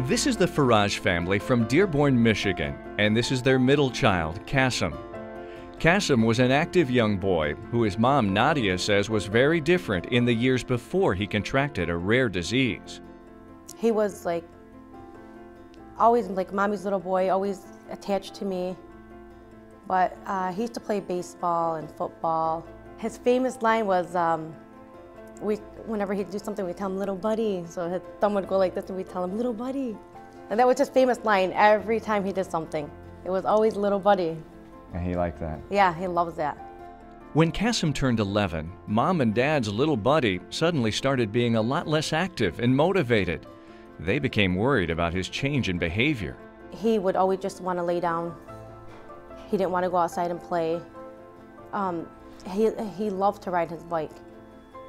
This is the Faraj family from Dearborn, Michigan, and this is their middle child, Kasim. Kasim was an active young boy who his mom, Nadia, says was very different in the years before he contracted a rare disease. He was always like mommy's little boy, always attached to me. But he used to play baseball and football. His famous line was, whenever he'd do something, we'd tell him, "Little buddy." So his thumb would go like this and we'd tell him, "Little buddy." And that was his famous line every time he did something. It was always "little buddy." And he liked that. Yeah, he loves that. When Kasim turned 11, Mom and Dad's little buddy suddenly started being a lot less active and motivated. They became worried about his change in behavior. He would always just want to lay down. He didn't want to go outside and play. He loved to ride his bike.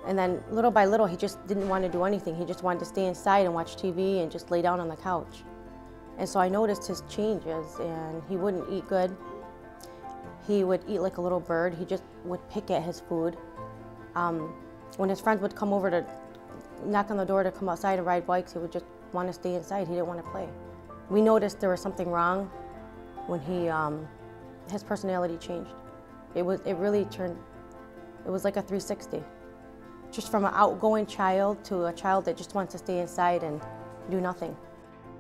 And then little by little, he just didn't want to do anything. He just wanted to stay inside and watch TV and just lay down on the couch. And so I noticed his changes, and he wouldn't eat good. He would eat like a little bird. He just would pick at his food. When his friends would come over to knock on the door to come outside and ride bikes, he would just want to stay inside. He didn't want to play. We noticed there was something wrong when his personality changed. It really turned, it was like a 360. Just from an outgoing child to a child that just wants to stay inside and do nothing.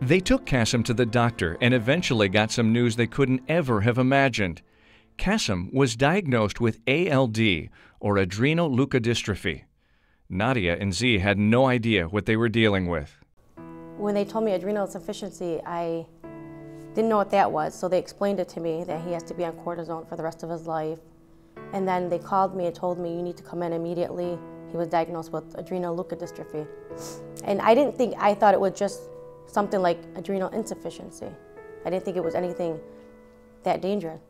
They took Kasim to the doctor and eventually got some news they couldn't ever have imagined. Kasim was diagnosed with ALD, or adrenal leukodystrophy. Nadia and Z had no idea what they were dealing with. When they told me adrenal insufficiency, I didn't know what that was, so they explained it to me that he has to be on cortisone for the rest of his life. And then they called me and told me, "You need to come in immediately." He was diagnosed with adrenal leukodystrophy. And I thought it was just something like adrenal insufficiency. I didn't think it was anything that dangerous.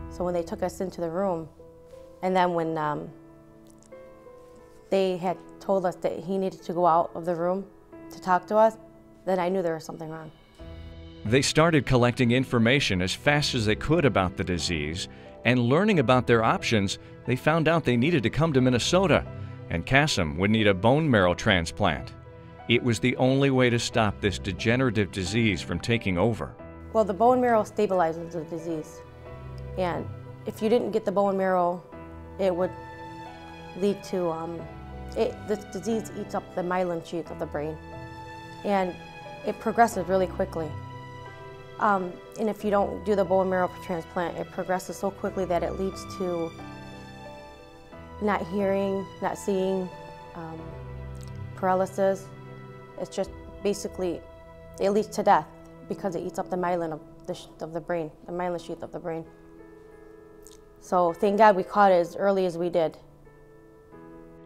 So when they took us into the room, and then when they had told us that he needed to go out of the room to talk to us, then I knew there was something wrong. They started collecting information as fast as they could about the disease, and learning about their options, they found out they needed to come to Minnesota, and Kasim would need a bone marrow transplant. It was the only way to stop this degenerative disease from taking over. Well, the bone marrow stabilizes the disease, and if you didn't get the bone marrow, it would lead to, this disease eats up the myelin sheath of the brain, and it progresses really quickly. And if you don't do the bone marrow transplant, it progresses so quickly that it leads to not hearing, not seeing, paralysis. It's just basically, it leads to death because it eats up the myelin of the brain, the myelin sheath of the brain. So thank God we caught it as early as we did.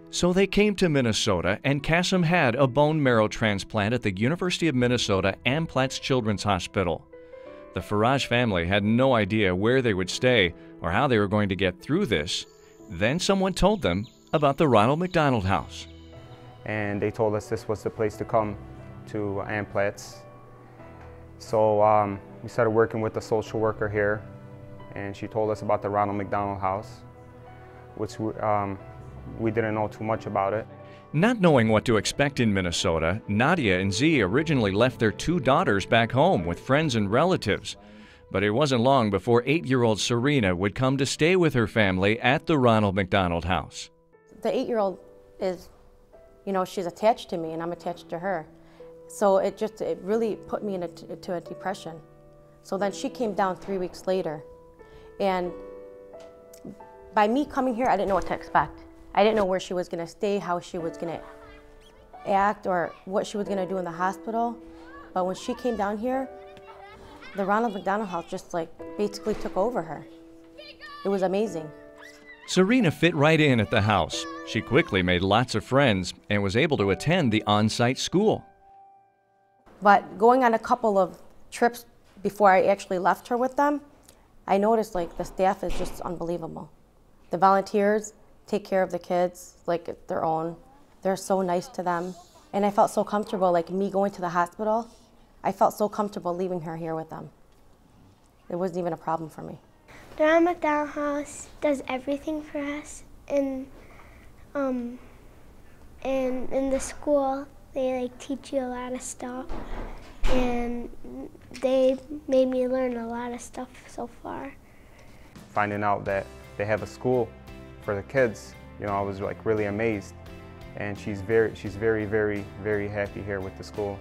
So they came to Minnesota, and Kasim had a bone marrow transplant at the University of Minnesota Amplatz Children's Hospital. The Faraj family had no idea where they would stay or how they were going to get through this. Then someone told them about the Ronald McDonald House. And they told us this was the place to come to Amplatz. So we started working with the social worker here, and she told us about the Ronald McDonald House, which we didn't know too much about it. Not knowing what to expect in Minnesota, Nadia and Z originally left their 2 daughters back home with friends and relatives. But it wasn't long before 8-year-old Serena would come to stay with her family at the Ronald McDonald House. The 8-year-old is, she's attached to me and I'm attached to her. So it really put me into a depression. So then she came down 3 weeks later. And by me coming here, I didn't know what to expect. I didn't know where she was going to stay, how she was going to act, or what she was going to do in the hospital. But when she came down here, the Ronald McDonald House just basically took over her. It was amazing. Serena fit right in at the house. She quickly made lots of friends and was able to attend the on-site school. But going on a couple of trips before I actually left her with them, I noticed the staff is just unbelievable. The volunteers take care of the kids like their own. They're so nice to them. And I felt so comfortable, me going to the hospital, I felt so comfortable leaving her here with them. It wasn't even a problem for me. The Ronald McDonald House does everything for us. And in the school, they teach you a lot of stuff. and they made me learn a lot of stuff so far. Finding out that they have a school for the kids, you know, I was like really amazed. And she's very, very happy here with the school,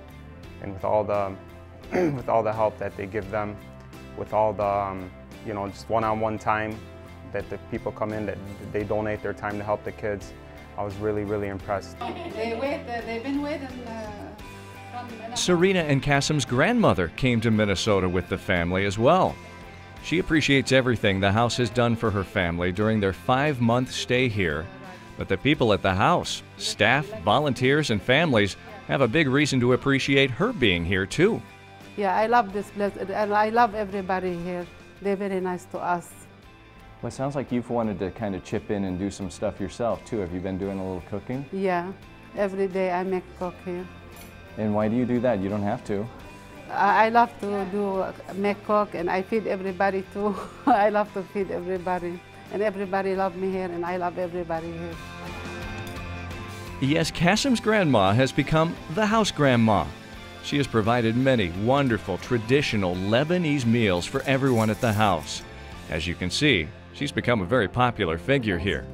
and with all the with all the help that they give them, with all the you know, just one-on-one time that the people come in, that they donate their time to help the kids. I was really impressed. They've been waiting from Serena and Kasim's grandmother came to Minnesota with the family as well. She appreciates everything the house has done for her family during their 5-month stay here. But the people at the house, staff, volunteers, and families have a big reason to appreciate her being here too. Yeah, I love this place, and I love everybody here. They're very nice to us. Well, it sounds like you've wanted to kind of chip in and do some stuff yourself too. Have you been doing a little cooking? Yeah, every day I make cook here. And why do you do that? You don't have to. I love to make cook, and I feed everybody too. I love to feed everybody. And everybody loves me here, and I love everybody here. Yes, Kasim's grandma has become the house grandma. She has provided many wonderful traditional Lebanese meals for everyone at the house. As you can see, she's become a very popular figure here.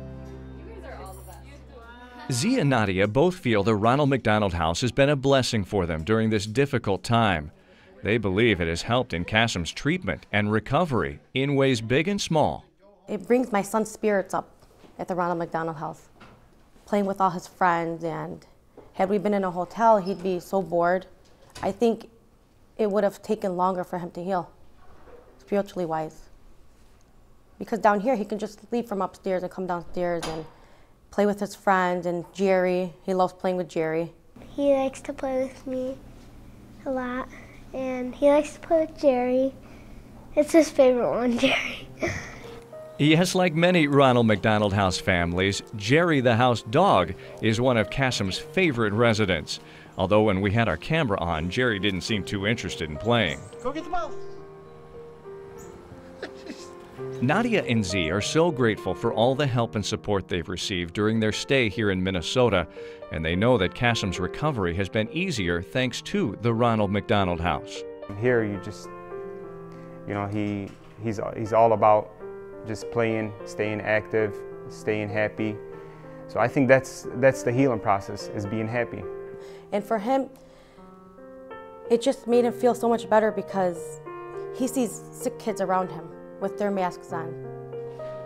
Zia and Nadia both feel the Ronald McDonald House has been a blessing for them during this difficult time. They believe it has helped in Kasim's treatment and recovery in ways big and small. It brings my son's spirits up at the Ronald McDonald House, playing with all his friends, and had we been in a hotel, he'd be so bored. I think it would have taken longer for him to heal, spiritually wise. Because down here, he can just leave from upstairs and come downstairs and play with his friends, and Jerry, he loves playing with Jerry. He likes to play with me a lot, and he likes to play with Jerry. It's his favorite one, Jerry. Yes, like many Ronald McDonald House families, Jerry the house dog is one of Kasim's favorite residents. Although when we had our camera on, Jerry didn't seem too interested in playing. Go get the mouse. Nadia and Z are so grateful for all the help and support they've received during their stay here in Minnesota, and they know that Kasim's recovery has been easier thanks to the Ronald McDonald House. Here, you just, you know, he's all about just playing, staying active, staying happy. So I think that's the healing process, is being happy. And for him, it just made him feel so much better because he sees sick kids around him with their masks on.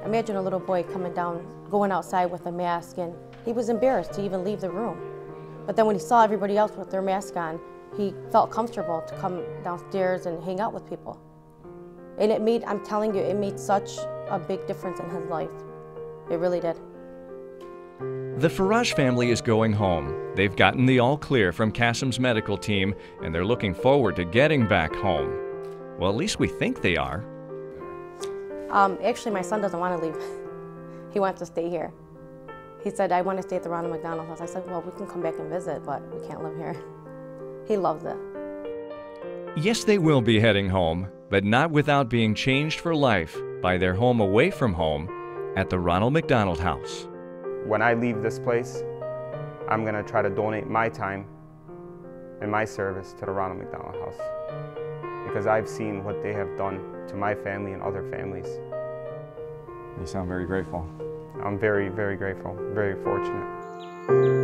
Imagine a little boy coming down, going outside with a mask, and he was embarrassed to even leave the room. But then when he saw everybody else with their mask on, he felt comfortable to come downstairs and hang out with people. And it made, I'm telling you, it made such a big difference in his life. It really did. The Faraj family is going home. They've gotten the all clear from Kasim's medical team, and they're looking forward to getting back home. Well, at least we think they are. Actually, my son doesn't want to leave. He wants to stay here. He said, I want to stay at the Ronald McDonald House. I said, well, we can come back and visit, but we can't live here. He loves it. Yes, they will be heading home, but not without being changed for life by their home away from home at the Ronald McDonald House. When I leave this place, I'm going to try to donate my time and my service to the Ronald McDonald House, because I've seen what they have done to my family and other families. You sound very grateful. I'm very, very grateful, very fortunate.